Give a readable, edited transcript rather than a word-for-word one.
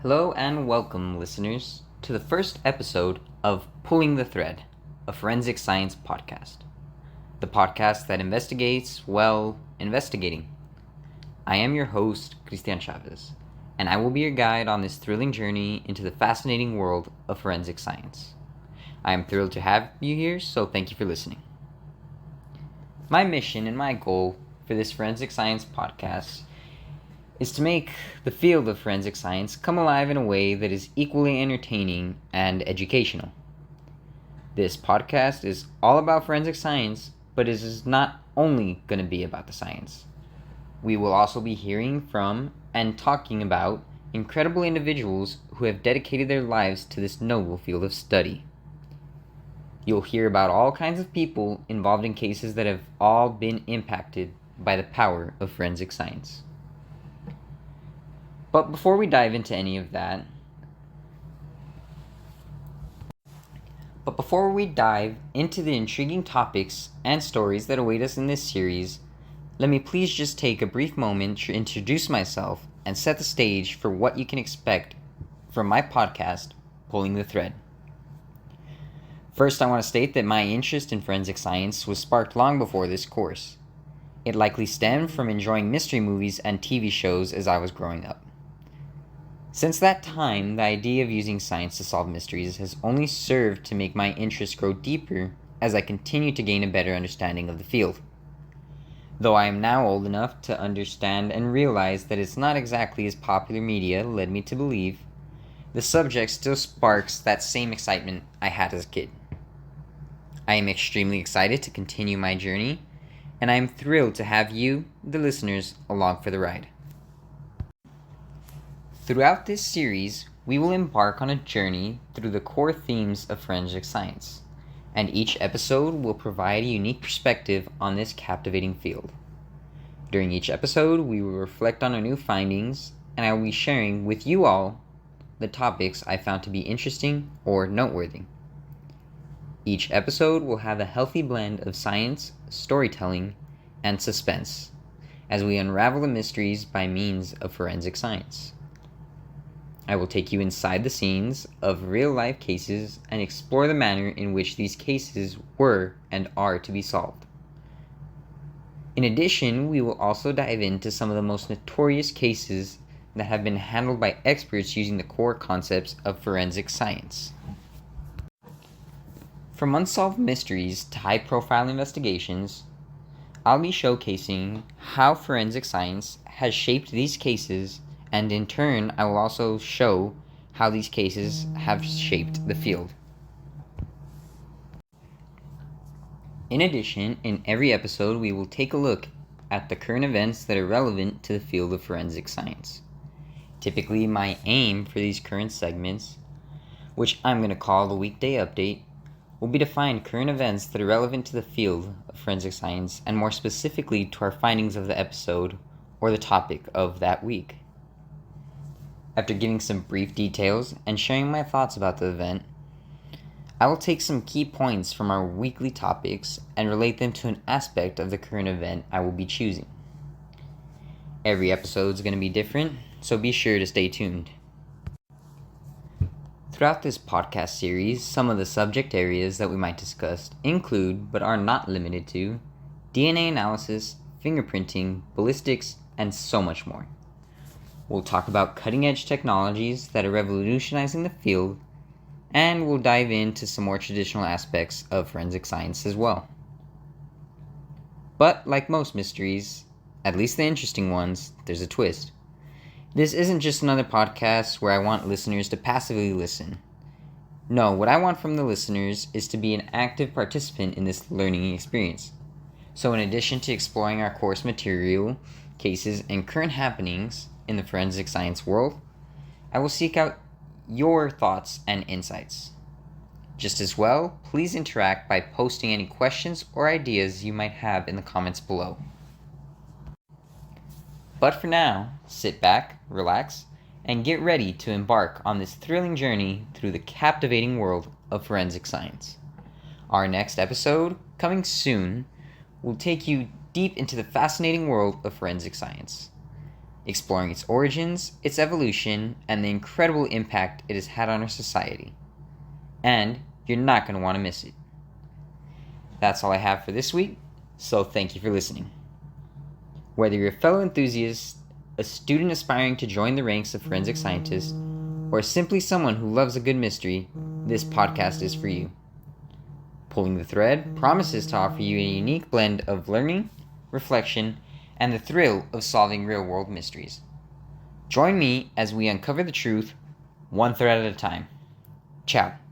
Hello and welcome, listeners, to the first episode of Pulling the Thread, a forensic science podcast. The podcast that investigates, investigating. I am your host, Cristian Chavez, and I will be your guide on this thrilling journey into the fascinating world of forensic science. I am thrilled to have you here, so thank you for listening. My mission and my goal for this forensic science podcast is to make the field of forensic science come alive in a way that is equally entertaining and educational. This podcast is all about forensic science, but it is not only going to be about the science. We will also be hearing from and talking about incredible individuals who have dedicated their lives to this noble field of study. You'll hear about all kinds of people involved in cases that have all been impacted by the power of forensic science. But before we dive into any of that, the intriguing topics and stories that await us in this series, let me please just take a brief moment to introduce myself and set the stage for what you can expect from my podcast, Pulling the Thread. First, I want to state that my interest in forensic science was sparked long before this course. It likely stemmed from enjoying mystery movies and TV shows as I was growing up. Since that time, the idea of using science to solve mysteries has only served to make my interest grow deeper as I continue to gain a better understanding of the field. Though I am now old enough to understand and realize that it's not exactly as popular media led me to believe, the subject still sparks that same excitement I had as a kid. I am extremely excited to continue my journey, and I am thrilled to have you, the listeners, along for the ride. Throughout this series, we will embark on a journey through the core themes of forensic science, and each episode will provide a unique perspective on this captivating field. During each episode, we will reflect on our new findings, and I will be sharing with you all the topics I found to be interesting or noteworthy. Each episode will have a healthy blend of science, storytelling, and suspense, as we unravel the mysteries by means of forensic science. I will take you inside the scenes of real-life cases and explore the manner in which these cases were and are to be solved. In addition, we will also dive into some of the most notorious cases that have been handled by experts using the core concepts of forensic science. From unsolved mysteries to high-profile investigations, I'll be showcasing how forensic science has shaped these cases, and in turn, I will also show how these cases have shaped the field. In addition, in every episode, we will take a look at the current events that are relevant to the field of forensic science. Typically, my aim for these current segments, which I'm going to call the Weekday Update, will be to find current events that are relevant to the field of forensic science, and more specifically to our findings of the episode or the topic of that week. After giving some brief details and sharing my thoughts about the event, I will take some key points from our weekly topics and relate them to an aspect of the current event I will be choosing. Every episode is going to be different, so be sure to stay tuned. Throughout this podcast series, some of the subject areas that we might discuss include, but are not limited to, DNA analysis, fingerprinting, ballistics, and so much more. We'll talk about cutting-edge technologies that are revolutionizing the field, and we'll dive into some more traditional aspects of forensic science as well. But like most mysteries, at least the interesting ones, there's a twist. This isn't just another podcast where I want listeners to passively listen. No, what I want from the listeners is to be an active participant in this learning experience. So in addition to exploring our course material, cases, and current happenings in the forensic science world, I will seek out your thoughts and insights. Just as well, please interact by posting any questions or ideas you might have in the comments below. But for now, sit back, relax, and get ready to embark on this thrilling journey through the captivating world of forensic science. Our next episode, coming soon, will take you deep into the fascinating world of forensic science. exploring its origins, its evolution, and the incredible impact it has had on our society. And you're not going to want to miss it. That's all I have for this week, so thank you for listening. Whether you're a fellow enthusiast, a student aspiring to join the ranks of forensic scientists, or simply someone who loves a good mystery, this podcast is for you. Pulling the Thread promises to offer you a unique blend of learning, reflection, and the thrill of solving real-world mysteries. Join me as we uncover the truth, one thread at a time. Ciao.